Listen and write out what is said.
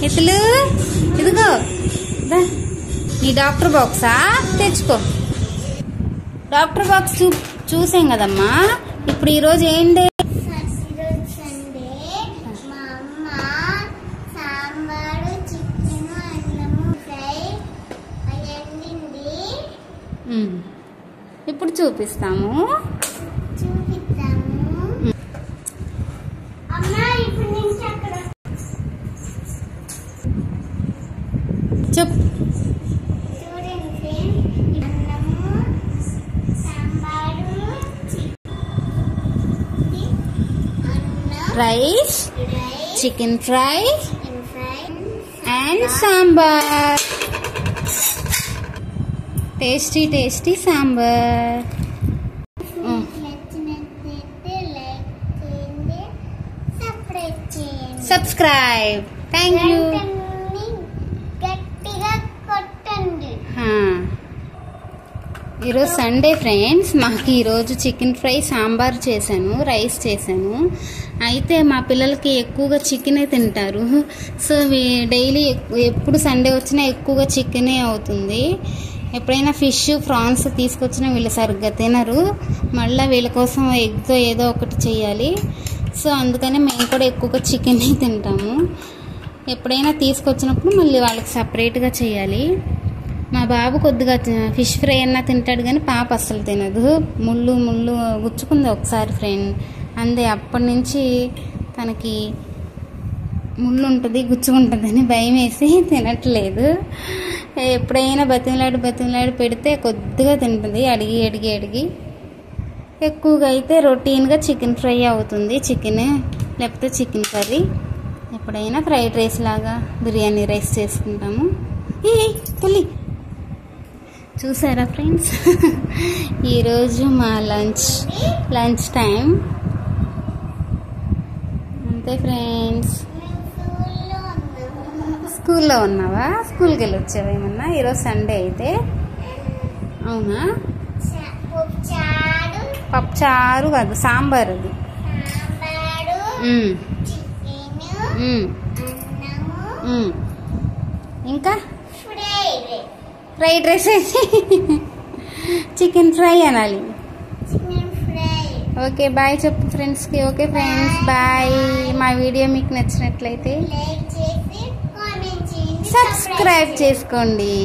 ఇతలు ఇదిగో నీ డాక్టర్ బాక్సా తెచ్చుకో. డాక్టర్ బాక్స్ చూసాం కదమ్మా. ఇప్పుడు ఈరోజు ఏంటి? ఇప్పుడు చూపిస్తాము. చెప్పు. Rice, chicken fry and sambar. Tasty tasty sambar. Subscribe. Thank you. ఈరోజు సండే ఫ్రెండ్స్. మాకు ఈరోజు చికెన్ ఫ్రై, సాంబార్ చేశాను, రైస్ చేశాను. అయితే మా పిల్లలకి ఎక్కువగా చికెనే తింటారు. సో డైలీ ఎప్పుడు సండే వచ్చినా ఎక్కువగా చికెనే అవుతుంది. ఎప్పుడైనా ఫిష్, ప్రాన్స్ తీసుకొచ్చినా వీళ్ళు సరిగ్గా తినరు. మళ్ళీ వీళ్ళ కోసం ఎగ్తో ఏదో ఒకటి చేయాలి. సో అందుకని మేము కూడా ఎక్కువగా చికెనే తింటాము. ఎప్పుడైనా తీసుకొచ్చినప్పుడు మళ్ళీ వాళ్ళకి సపరేట్గా చేయాలి. మా బాబు కొద్దిగా ఫిష్ ఫ్రై అన్నా తింటాడు కానీ పాప అస్సలు తినదు. ముళ్ళు గుచ్చుకుంది ఒకసారి ఫ్రెండ్. అందే అప్పటి నుంచి తనకి ముళ్ళు ఉంటుంది, గుచ్చుకుంటుందని భయం వేసి తినట్లేదు. ఎప్పుడైనా బతిమలాడి పెడితే కొద్దిగా తింటుంది, అడిగి. ఎక్కువగా అయితే రొటీన్గా చికెన్ ఫ్రై అవుతుంది, చికెన్ లేకపోతే చికెన్ కర్రీ. ఎప్పుడైనా ఫ్రైడ్ రైస్ లాగా బిర్యానీ రైస్ చేసుకుంటాము. తల్లి చూసారా ఫ్రెండ్స్, ఈరోజు మా లంచ్ టైం అంతే ఫ్రెండ్స్. స్కూల్లో ఉన్నావా? స్కూల్కి వెళ్ళి వచ్చావా ఏమన్నా? ఈరోజు సండే అయితే. అవునా? పప్పుచారు కాదు, సాంబార్ అది. ఇంకా ఫ్రైడ్ రైస్ అయితే చికెన్ ఫ్రై అనాలి. ఓకే బాయ్ చెప్పు ఫ్రెండ్స్కి. Okay friends bye. మా వీడియో మీకు నచ్చినట్లయితే సబ్స్క్రైబ్ చేసుకోండి.